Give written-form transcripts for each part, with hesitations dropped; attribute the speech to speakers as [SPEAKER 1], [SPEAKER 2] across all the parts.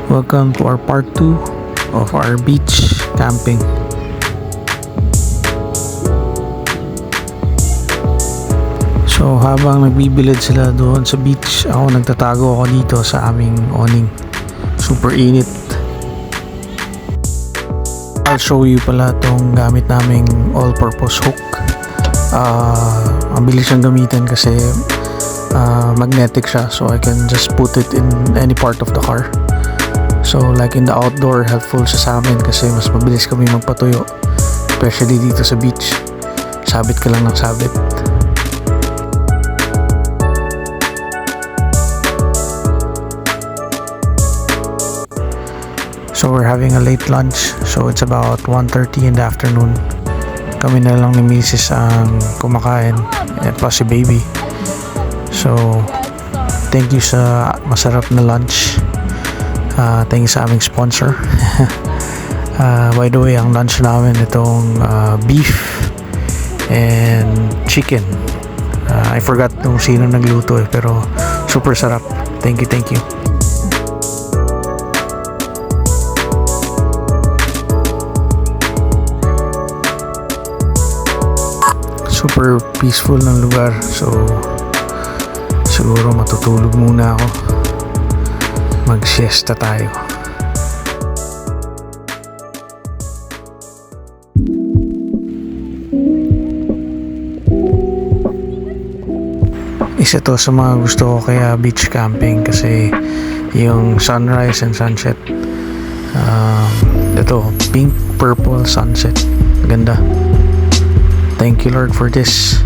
[SPEAKER 1] Welcome to our part 2 of our beach camping. So habang nagbibilad sila doon sa beach, ako nagtatago ako dito sa aming awning. Super init. I'll show you pala tong gamit naming all-purpose hook. Ang bilis siyang gamitin kasi magnetic siya, so I can just put it in any part of the car. So like in the outdoor, helpful siya sa amin kasi mas mabilis kami magpatuyo, especially dito sa beach. Sabit ka lang ng sabit. So we're having a late lunch, so it's about 1:30 in the afternoon. Kami na lang ni Mrs. ang kumakain at pa si baby. So thank you sa masarap na lunch. Thank you sa aming sponsor. By the way, ang lunch namin itong beef and chicken. I forgot kung sino nagluto pero super sarap. Thank you. Super peaceful ng lugar, so siguro matutulog muna ako. Mag-siesta tayo. Isa to sa mga gusto ko kaya beach camping kasi yung sunrise and sunset. Ito, pink purple sunset. Ganda. Thank you Lord for this.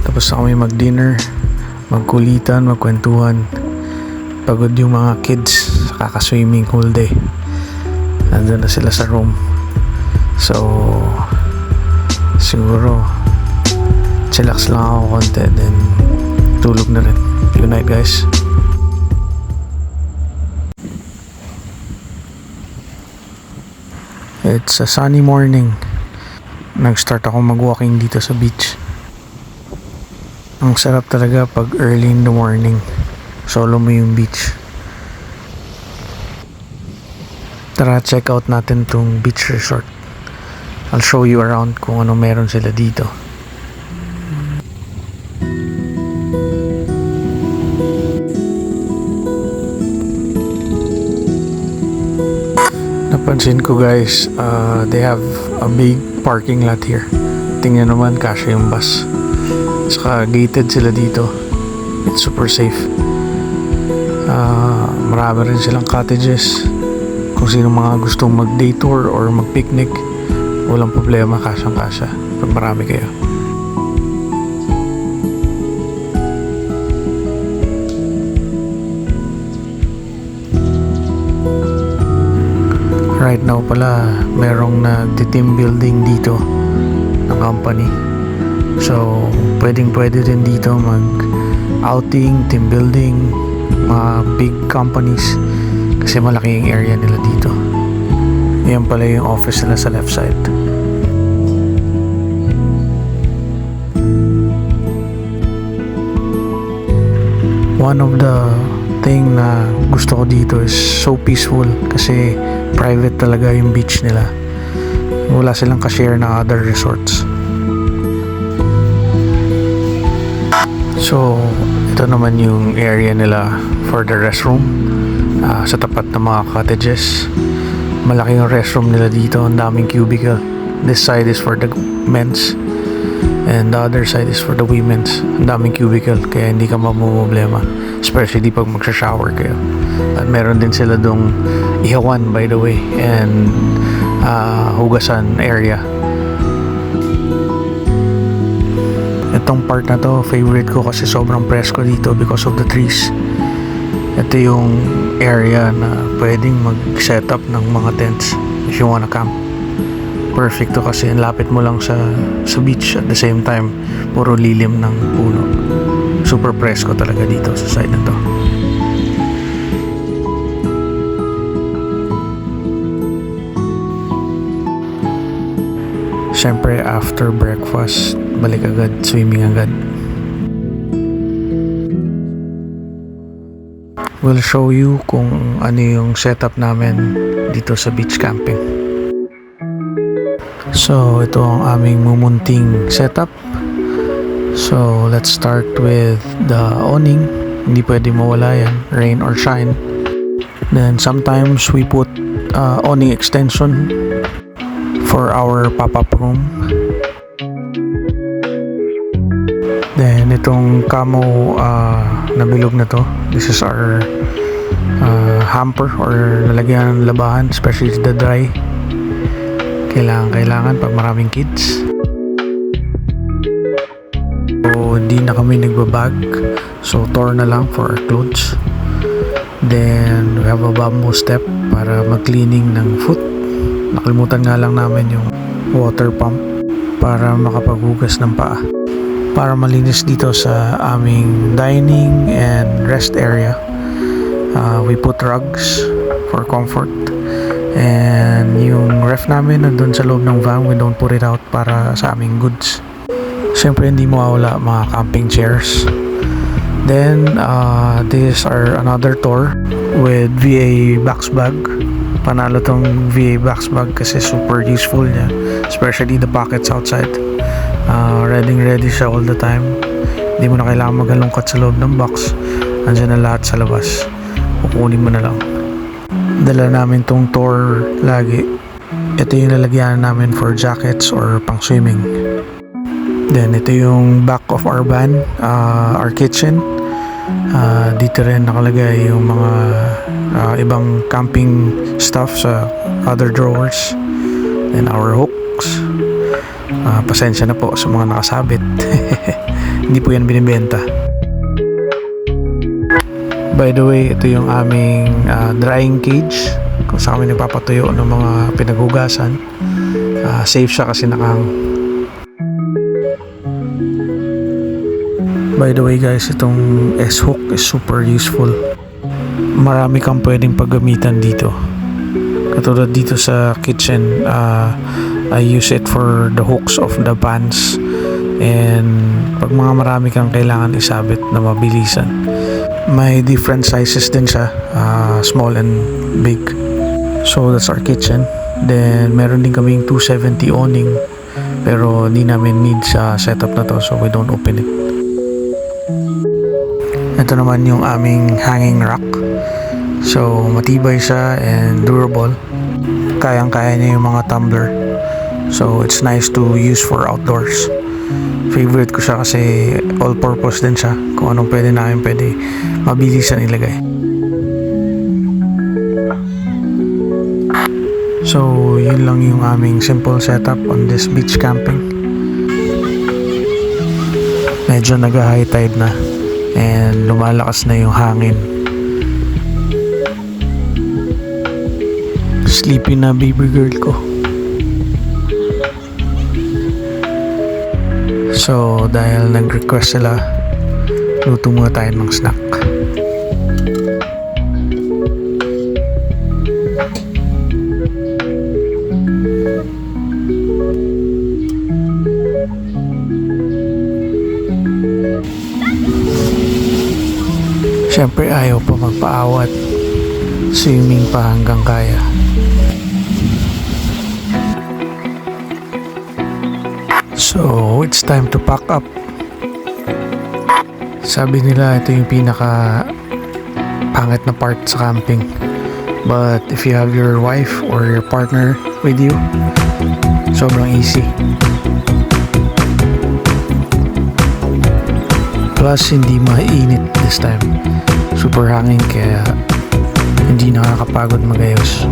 [SPEAKER 1] Tapos na kami mag-dinner, magkulitan, magkwentuhan. Pagod yung mga kids sa kaka-swimming whole day. Nandun na sila sa room. So siguro chillax lang ako konti, then tulog na rin. Good night guys. It's a sunny morning. Nag-start ako mag-walking dito sa beach. Ang sarap talaga pag early in the morning, solo mo yung beach. Tara, check out natin tong beach resort. I'll show you around kung ano meron sila dito. Napansin ko guys, they have a big parking lot here. Tingnan naman, kasya yung bus. Saka gated sila dito. It's super safe. Marami rin silang cottages. Kung sino mga gustong mag-day tour or mag-picnic, walang problema, kasyang-kasya pag marami kayo. Right now pala, merong nag-team building dito ng company. So, pwede rin dito mag-outing, team building, mga big companies kasi malaki yung area nila dito. Yan pala yung office nila sa left side. One of the thing na gusto ko dito is so peaceful kasi private talaga yung beach nila. Wala silang ka-share na other resorts. So, ito naman yung area nila for the restroom. Sa tapat ng mga cottages. Malaki yung restroom nila dito. Ang daming cubicle. This side is for the men's and the other side is for the women's. Ang daming cubicle kaya hindi ka mamumblema, especially pag magsha-shower kayo. At meron din sila dong ihawan, by the way, and hugasan area. Itong part na to, favorite ko kasi sobrang presko dito because of the trees. Ito yung area na pwedeng mag-set up ng mga tents if you wanna camp. Perfect to kasi lapit mo lang sa beach, at the same time puro lilim ng puno. Super presko talaga dito sa side na to. syempre after breakfast, balik agad, swimming agad. We'll show you kung ano yung setup namin dito sa beach camping. So, ito ang aming mumunting setup. So, let's start with the awning. Hindi pwede mawala yan, rain or shine. Then, sometimes we put awning extension for our pop-up room. Then, itong camo na bilog na to, this is our hamper or lalagyan ng labahan, especially the dry. Kailangan pag maraming kids. So, hindi na kami nagbabag. So, tour na lang for our clothes. Then, we have a bamboo step para mag-cleaning ng foot. Nakalimutan nga lang namin yung water pump para makapaghugas ng paa. Para malinis dito sa aming dining and rest area, we put rugs for comfort. And yung ref namin nandun sa loob ng van, we don't put it out para sa aming goods. Siyempre hindi mawawala mga camping chairs. Then this are another tour with VA box bag. Panalo tong VA box bag kasi super useful niya, especially the pockets outside. Ready siya all the time. Hindi mo na kailangan maghalongkat sa loob ng box. Andiyan na lahat sa labas. Kukunin mo na lang. Dala namin tong tour lagi. Ito yung lalagyan namin for jackets or pang swimming. Then ito yung back of our van, our kitchen. Dito rin nakalagay yung mga ibang camping stuff sa other drawers. Then our hooks. Pasensya na po sa mga nakasabit. Hindi po yan binibenta. By the way, ito yung aming drying cage kung saan kami nagpapatuyo ng mga pinaghugasan. Safe siya kasi nakahang. By the way guys, itong S-hook is super useful. Marami kang pwedeng paggamitan dito. Katulad dito sa kitchen, I use it for the hooks of the pans. And pag mga marami kang kailangan isabit na mabilisan, may different sizes din siya, small and big. So that's our kitchen. Then meron din kaming 270 awning, pero di namin need sa setup na to, so we don't open it. Ito naman yung aming hanging rack. So matibay siya and durable. Kayang-kaya niya yung mga tumbler. So it's nice to use for outdoors. Favorite ko siya kasi all-purpose din siya. Kung anong pwede mabilisan ilagay. So yun lang yung aming simple setup on this beach camping. Medyo nag-high tide na and lumalakas na yung hangin. Sleepy na baby girl ko. So, dahil nag-request sila, luto muna tayo ng snack. Siyempre, ayaw pa magpaawat. Swimming pa hanggang kaya. So, it's time to pack up. Sabi nila ito yung pinaka pangit na part sa camping. But if you have your wife or your partner with you, sobrang easy. Plus, hindi mainit this time. Super hangin kaya hindi nakakapagod magayos.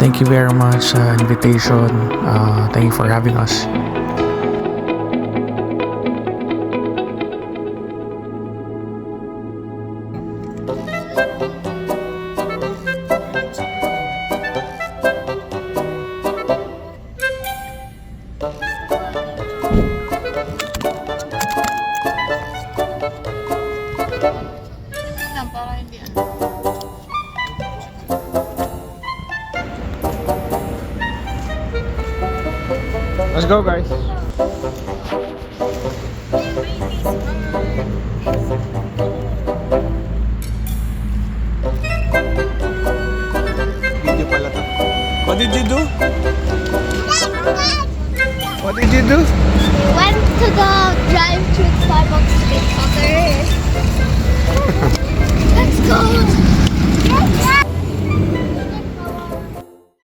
[SPEAKER 1] Thank you very much sa invitation. Thank you for having us.
[SPEAKER 2] Lang para hindi
[SPEAKER 1] Let's go, guys.